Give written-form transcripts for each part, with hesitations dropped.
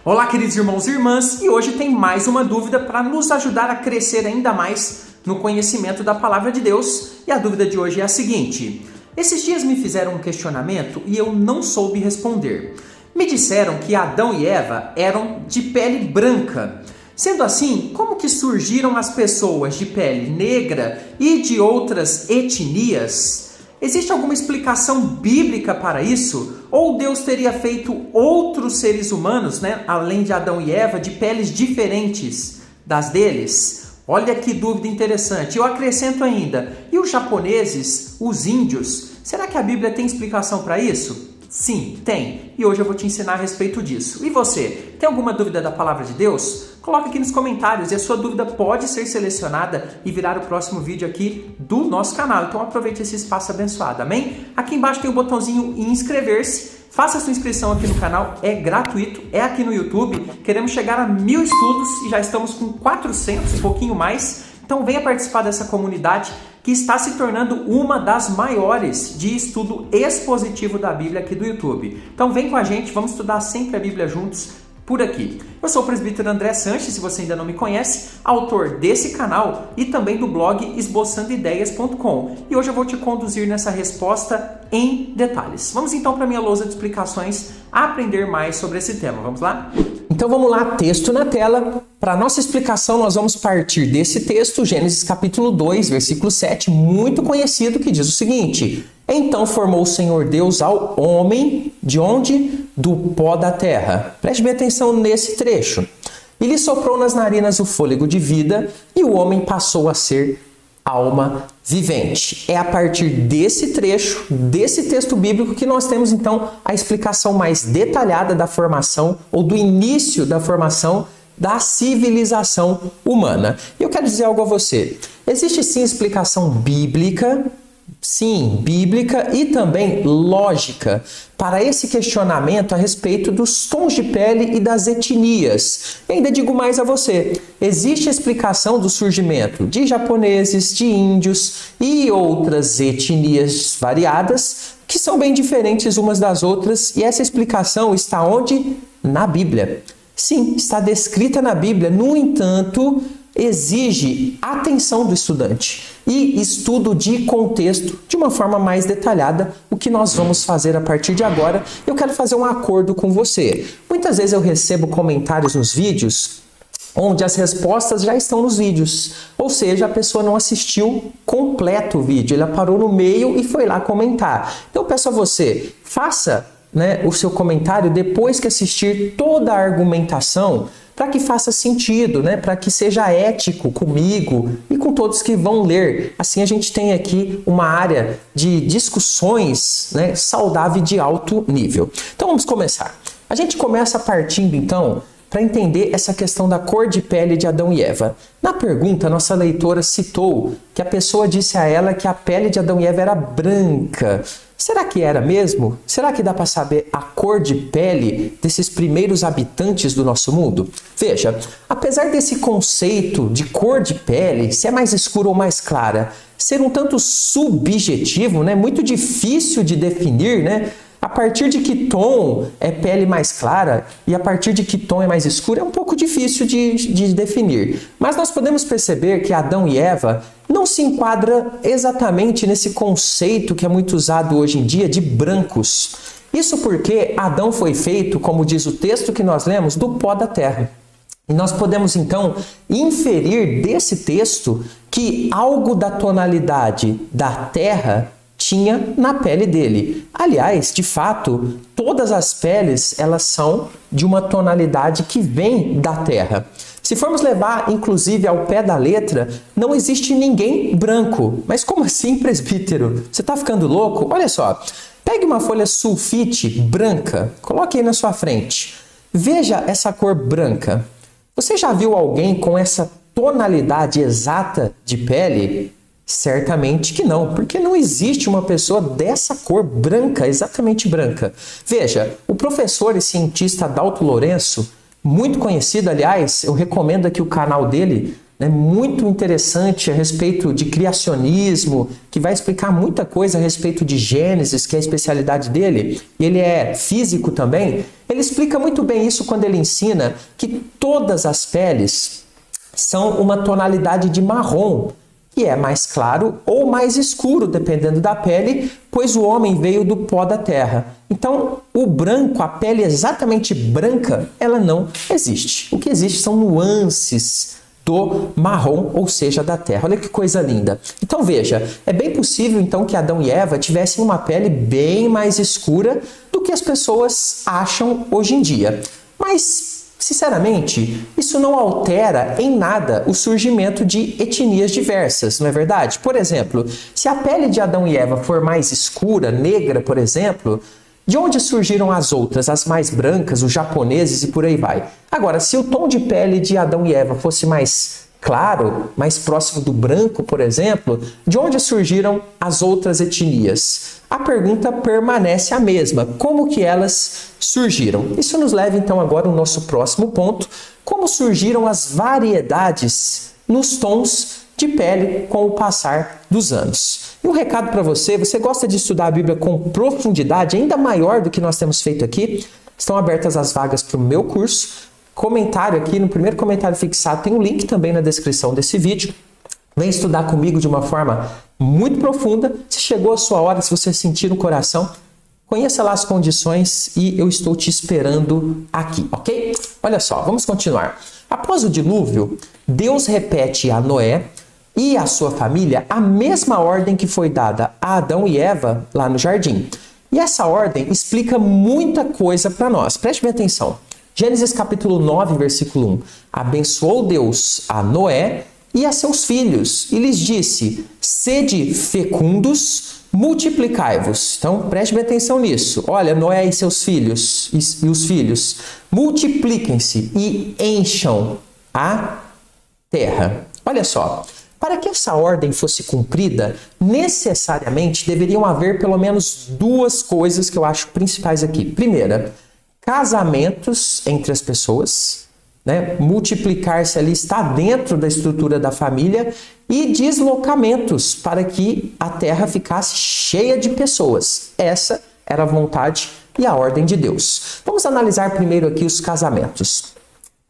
Olá, queridos irmãos e irmãs, e hoje tem mais uma dúvida para nos ajudar a crescer ainda mais no conhecimento da Palavra de Deus. E a dúvida de hoje é a seguinte: esses dias me fizeram um questionamento e eu não soube responder. Me disseram que Adão e Eva eram de pele branca. Sendo assim, como que surgiram as pessoas de pele negra e de outras etnias? Existe alguma explicação bíblica para isso? Ou Deus teria feito outros seres humanos, além de Adão e Eva, de peles diferentes das deles? Olha que dúvida interessante. Eu acrescento ainda, e os japoneses, os índios, será que a Bíblia tem explicação para isso? Sim, tem. E hoje eu vou te ensinar a respeito disso. E você, tem alguma dúvida da Palavra de Deus? Coloca aqui nos comentários e a sua dúvida pode ser selecionada e virar o próximo vídeo aqui do nosso canal. Então aproveite esse espaço abençoado, amém? Aqui embaixo tem o botãozinho inscrever-se. Faça a sua inscrição aqui no canal, é gratuito, é aqui no YouTube. Queremos chegar a 1000 estudos e já estamos com 400, um pouquinho mais. Então venha participar dessa comunidade que está se tornando uma das maiores de estudo expositivo da Bíblia aqui do YouTube. Então vem com a gente, vamos estudar sempre a Bíblia juntos por aqui. Eu sou o presbítero André Sanches, se você ainda não me conhece, autor desse canal e também do blog esboçandoideias.com. E hoje eu vou te conduzir nessa resposta em detalhes. Vamos então para a minha lousa de explicações, aprender mais sobre esse tema. Vamos lá? Então vamos lá, texto na tela. Para a nossa explicação, nós vamos partir desse texto, Gênesis capítulo 2, versículo 7, muito conhecido, que diz o seguinte: então formou o Senhor Deus ao homem, de onde? Do pó da terra. Preste bem atenção nesse trecho. E lhe soprou nas narinas o fôlego de vida, e o homem passou a ser alma vivente. É a partir desse trecho, desse texto bíblico, que nós temos então a explicação mais detalhada da formação, ou do início da formação da civilização humana. E eu quero dizer algo a você. Existe sim explicação bíblica, sim, bíblica e também lógica para esse questionamento a respeito dos tons de pele e das etnias. E ainda digo mais a você, existe explicação do surgimento de japoneses, de índios e outras etnias variadas que são bem diferentes umas das outras, e essa explicação está onde? Na Bíblia. Sim, está descrita na Bíblia, no entanto, exige atenção do estudante e estudo de contexto de uma forma mais detalhada, o que nós vamos fazer a partir de agora. Eu quero fazer um acordo com você. Muitas vezes eu recebo comentários nos vídeos onde as respostas já estão nos vídeos, ou seja, a pessoa não assistiu completo o vídeo, ela parou no meio e foi lá comentar. Então eu peço a você, faça o seu comentário depois que assistir toda a argumentação, para que faça sentido, para que seja ético comigo e com todos que vão ler. Assim a gente tem aqui uma área de discussões saudável de alto nível. Então vamos começar. A gente começa partindo então para entender essa questão da cor de pele de Adão e Eva. Na pergunta, nossa leitora citou que a pessoa disse a ela que a pele de Adão e Eva era branca. Será que era mesmo? Será que dá para saber a cor de pele desses primeiros habitantes do nosso mundo? Veja, apesar desse conceito de cor de pele, se é mais escura ou mais clara, ser um tanto subjetivo, muito difícil de definir, a partir de que tom é pele mais clara e a partir de que tom é mais escura, é um pouco difícil de definir. Mas nós podemos perceber que Adão e Eva não se enquadra exatamente nesse conceito que é muito usado hoje em dia de brancos. Isso porque Adão foi feito, como diz o texto que nós lemos, do pó da terra. E nós podemos então inferir desse texto que algo da tonalidade da terra tinha na pele dele. Aliás, de fato, todas as peles elas são de uma tonalidade que vem da terra. Se formos levar, inclusive, ao pé da letra, não existe ninguém branco. Mas como assim, presbítero? Você está ficando louco? Olha só, pegue uma folha sulfite branca, coloque aí na sua frente. Veja essa cor branca. Você já viu alguém com essa tonalidade exata de pele? Certamente que não, porque não existe uma pessoa dessa cor branca, exatamente branca. Veja, o professor e cientista Dalto Lourenço, muito conhecido, aliás, eu recomendo aqui o canal dele, muito interessante a respeito de criacionismo, que vai explicar muita coisa a respeito de Gênesis, que é a especialidade dele, e ele é físico também. Ele explica muito bem isso quando ele ensina que todas as peles são uma tonalidade de marrom, que é mais claro ou mais escuro, dependendo da pele, pois o homem veio do pó da terra. Então, o branco, a pele exatamente branca, ela não existe. O que existe são nuances do marrom, ou seja, da terra. Olha que coisa linda. Então veja, é bem possível então que Adão e Eva tivessem uma pele bem mais escura do que as pessoas acham hoje em dia. Mas, sinceramente, isso não altera em nada o surgimento de etnias diversas, não é verdade? Por exemplo, se a pele de Adão e Eva for mais escura, negra, por exemplo, de onde surgiram as outras, as mais brancas, os japoneses e por aí vai? Agora, se o tom de pele de Adão e Eva fosse mais claro, mais próximo do branco, por exemplo, de onde surgiram as outras etnias? A pergunta permanece a mesma. Como que elas surgiram? Isso nos leva então agora ao nosso próximo ponto. Como surgiram as variedades nos tons de pele com o passar dos anos? E um recado para você, você gosta de estudar a Bíblia com profundidade, ainda maior do que nós temos feito aqui? Estão abertas as vagas para o meu curso. Comentário aqui, no primeiro comentário fixado, tem um link também na descrição desse vídeo. Vem estudar comigo de uma forma muito profunda. Se chegou a sua hora, se você sentir no coração, conheça lá as condições e eu estou te esperando aqui, ok? Olha só, vamos continuar. Após o dilúvio, Deus repete a Noé e a sua família a mesma ordem que foi dada a Adão e Eva lá no jardim. E essa ordem explica muita coisa para nós. Preste bem atenção. Gênesis capítulo 9, versículo 1. Abençoou Deus a Noé e a seus filhos, e lhes disse: sede fecundos, multiplicai-vos. Então, preste bem atenção nisso. Olha, Noé e seus filhos, e os filhos, multipliquem-se e encham a terra. Olha só, para que essa ordem fosse cumprida, necessariamente deveriam haver pelo menos duas coisas que eu acho principais aqui. Primeira, casamentos entre as pessoas, né? Multiplicar-se ali está dentro da estrutura da família, e deslocamentos para que a terra ficasse cheia de pessoas. Essa era a vontade e a ordem de Deus. Vamos analisar primeiro aqui os casamentos.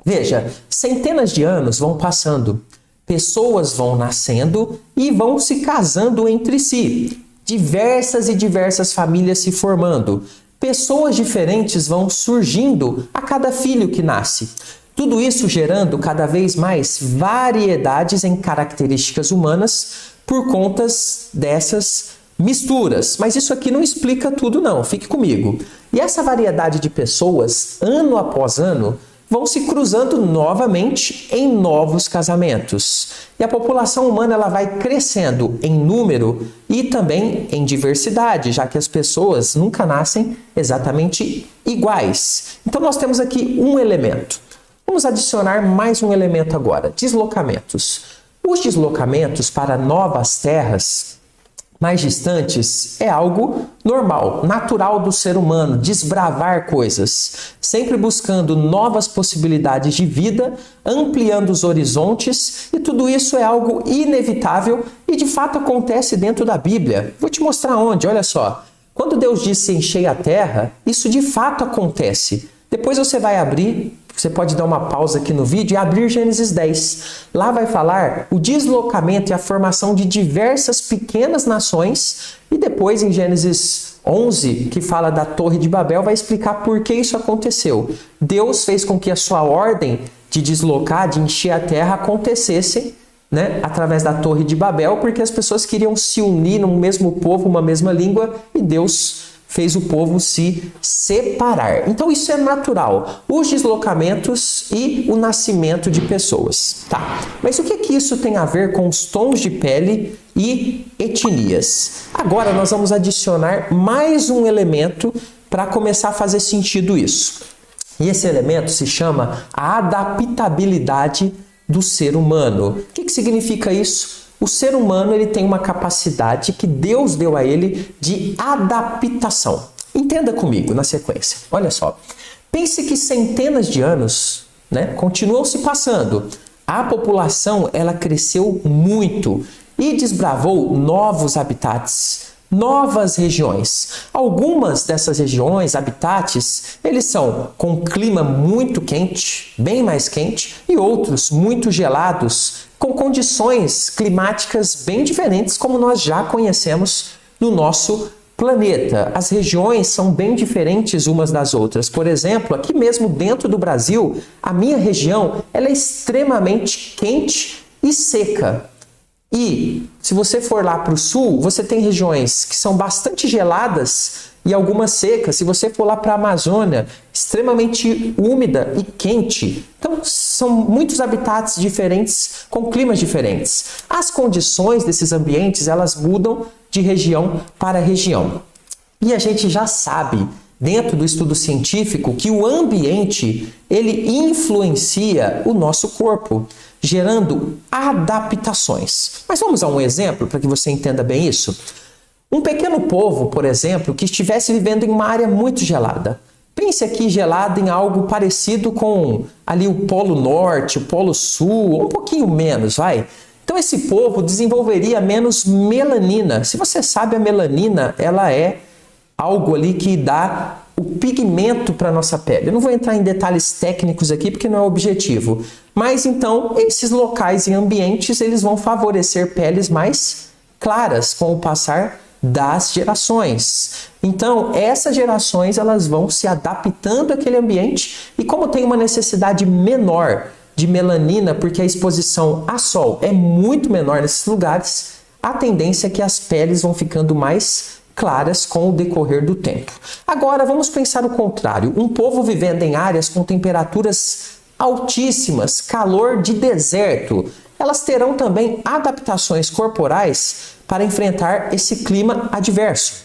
Veja, centenas de anos vão passando, pessoas vão nascendo e vão se casando entre si, diversas e diversas famílias se formando. Pessoas diferentes vão surgindo a cada filho que nasce. Tudo isso gerando cada vez mais variedades em características humanas por conta dessas misturas. Mas isso aqui não explica tudo não, fique comigo. E essa variedade de pessoas, ano após ano, vão se cruzando novamente em novos casamentos. E a população humana ela vai crescendo em número e também em diversidade, já que as pessoas nunca nascem exatamente iguais. Então nós temos aqui um elemento. Vamos adicionar mais um elemento agora, deslocamentos. Os deslocamentos para novas terras mais distantes é algo normal, natural do ser humano, desbravar coisas, sempre buscando novas possibilidades de vida, ampliando os horizontes, e tudo isso é algo inevitável e de fato acontece dentro da Bíblia. Vou te mostrar onde, olha só. Quando Deus disse enchei a terra, isso de fato acontece. Depois você vai abrir, você pode dar uma pausa aqui no vídeo e abrir Gênesis 10. Lá vai falar o deslocamento e a formação de diversas pequenas nações. E depois em Gênesis 11, que fala da Torre de Babel, vai explicar por que isso aconteceu. Deus fez com que a sua ordem de deslocar, de encher a terra acontecesse, né, através da Torre de Babel, porque as pessoas queriam se unir num mesmo povo, uma mesma língua, e Deus fez o povo se separar. Então isso é natural, os deslocamentos e o nascimento de pessoas. Tá, mas o que isso tem a ver com os tons de pele e etnias? Agora nós vamos adicionar mais um elemento para começar a fazer sentido isso. E esse elemento se chama a adaptabilidade do ser humano. O que significa isso? O ser humano ele tem uma capacidade que Deus deu a ele de adaptação. Entenda comigo na sequência. Olha só. Pense que centenas de anos, né, continuam se passando. a população ela cresceu muito e desbravou novos habitats, novas regiões. Algumas dessas regiões, habitats, eles são com clima muito quente, bem mais quente, e outros muito gelados, com condições climáticas bem diferentes, como nós já conhecemos no nosso planeta. As regiões são bem diferentes umas das outras. Por exemplo, aqui mesmo dentro do Brasil, a minha região ela é extremamente quente e seca. E se você for lá para o sul, você tem regiões que são bastante geladas e algumas secas. Se você for lá para a Amazônia, extremamente úmida e quente. Então, são muitos habitats diferentes, com climas diferentes. As condições desses ambientes, elas mudam de região para região. E a gente já sabe, dentro do estudo científico, que o ambiente, ele influencia o nosso corpo, gerando adaptações. Mas vamos a um exemplo para que você entenda bem isso? Um pequeno povo, por exemplo, que estivesse vivendo em uma área muito gelada. Pense aqui gelada em algo parecido com ali o Polo Norte, o Polo Sul, ou um pouquinho menos, vai. Então esse povo desenvolveria menos melanina. Se você sabe, a melanina, ela é algo ali que dá o pigmento para a nossa pele. Eu não vou entrar em detalhes técnicos aqui porque não é o objetivo. Mas então, esses locais e ambientes, eles vão favorecer peles mais claras com o passar das gerações. Então, essas gerações, elas vão se adaptando àquele ambiente e como tem uma necessidade menor de melanina, porque a exposição a sol é muito menor nesses lugares, a tendência é que as peles vão ficando mais claras com o decorrer do tempo. Agora, vamos pensar o contrário. Um povo vivendo em áreas com temperaturas altíssimas, calor de deserto, elas terão também adaptações corporais para enfrentar esse clima adverso,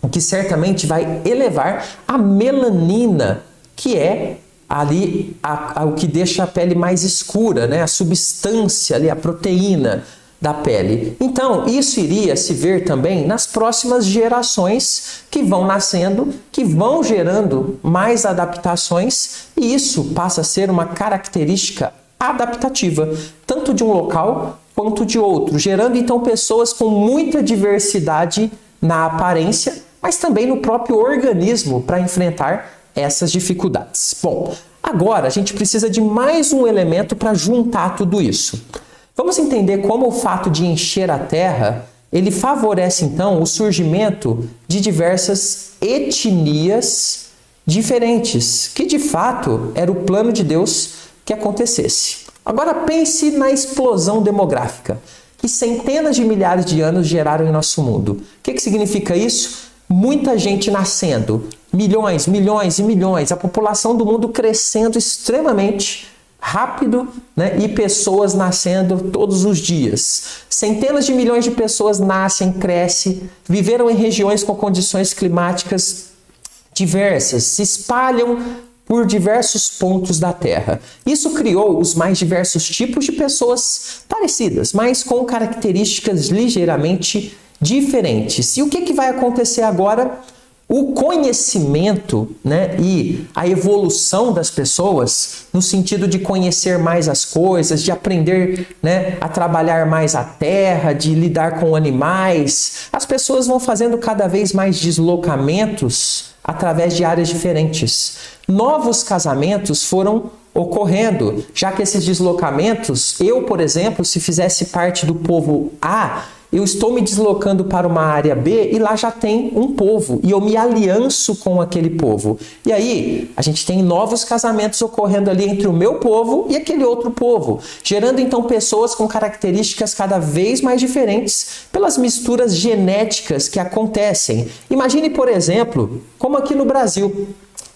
o que certamente vai elevar a melanina, que é ali o que deixa a pele mais escura, né? A substância ali, a proteína da pele. Então, isso iria se ver também nas próximas gerações que vão nascendo, que vão gerando mais adaptações, e isso passa a ser uma característica adaptativa, tanto de um local quanto de outro, gerando então pessoas com muita diversidade na aparência, mas também no próprio organismo para enfrentar essas dificuldades. Bom, agora a gente precisa de mais um elemento para juntar tudo isso. Vamos entender como o fato de encher a Terra, ele favorece então o surgimento de diversas etnias diferentes, que de fato era o plano de Deus que acontecesse. Agora pense na explosão demográfica, que centenas de milhares de anos geraram em nosso mundo. O que significa isso? Muita gente nascendo, milhões, milhões e milhões, a população do mundo crescendo extremamente rápido, né? E pessoas nascendo todos os dias. Centenas de milhões de pessoas nascem, crescem, viveram em regiões com condições climáticas diversas, se espalham por diversos pontos da Terra. Isso criou os mais diversos tipos de pessoas parecidas, mas com características ligeiramente diferentes. E o que vai acontecer agora? O conhecimento, né, e a evolução das pessoas, no sentido de conhecer mais as coisas, de aprender, né, a trabalhar mais a terra, de lidar com animais, as pessoas vão fazendo cada vez mais deslocamentos através de áreas diferentes. Novos casamentos foram ocorrendo, já que esses deslocamentos, eu, por exemplo, se fizesse parte do povo A, eu estou me deslocando para uma área B e lá já tem um povo e eu me alianço com aquele povo. E aí a gente tem novos casamentos ocorrendo ali entre o meu povo e aquele outro povo, gerando então pessoas com características cada vez mais diferentes pelas misturas genéticas que acontecem. Imagine, por exemplo, como aqui no Brasil,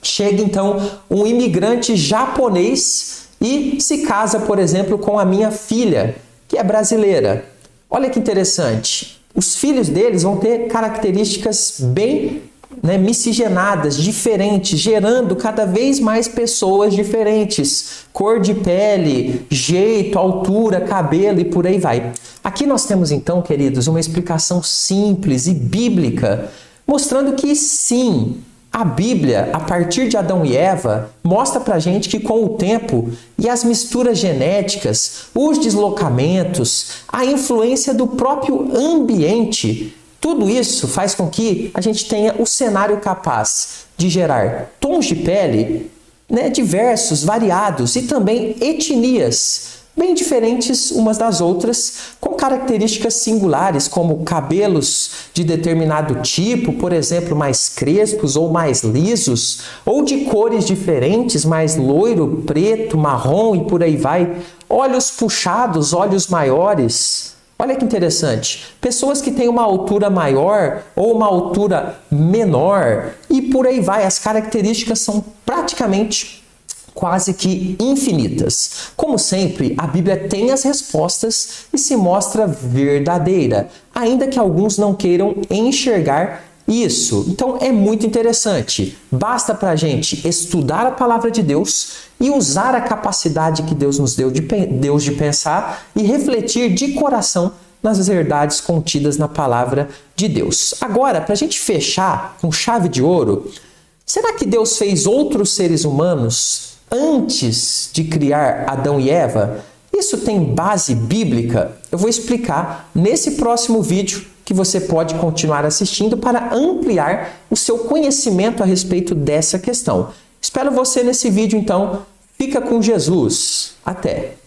chega então um imigrante japonês e se casa, por exemplo, com a minha filha, que é brasileira. Olha que interessante, os filhos deles vão ter características bem, né, miscigenadas, diferentes, gerando cada vez mais pessoas diferentes, cor de pele, jeito, altura, cabelo e por aí vai. Aqui nós temos então, queridos, uma explicação simples e bíblica, mostrando que sim, A Bíblia, a partir de Adão e Eva, mostra pra gente que com o tempo e as misturas genéticas, os deslocamentos, a influência do próprio ambiente, tudo isso faz com que a gente tenha o cenário capaz de gerar tons de pele, diversos, variados, e também etnias bem diferentes umas das outras, com características singulares, como cabelos de determinado tipo, por exemplo, mais crespos ou mais lisos, ou de cores diferentes, mais loiro, preto, marrom e por aí vai. Olhos puxados, olhos maiores. Olha que interessante. Pessoas que têm uma altura maior ou uma altura menor e por aí vai. As características são praticamente quase que infinitas. Como sempre, a Bíblia tem as respostas e se mostra verdadeira, ainda que alguns não queiram enxergar isso. Então é muito interessante. Basta para a gente estudar a palavra de Deus e usar a capacidade que Deus nos deu de pensar e refletir de coração nas verdades contidas na palavra de Deus. Agora, para a gente fechar com chave de ouro, será que Deus fez outros seres humanos antes de criar Adão e Eva? Isso tem base bíblica? Eu vou explicar nesse próximo vídeo, que você pode continuar assistindo para ampliar o seu conhecimento a respeito dessa questão. Espero você nesse vídeo, então. Fica com Jesus. Até!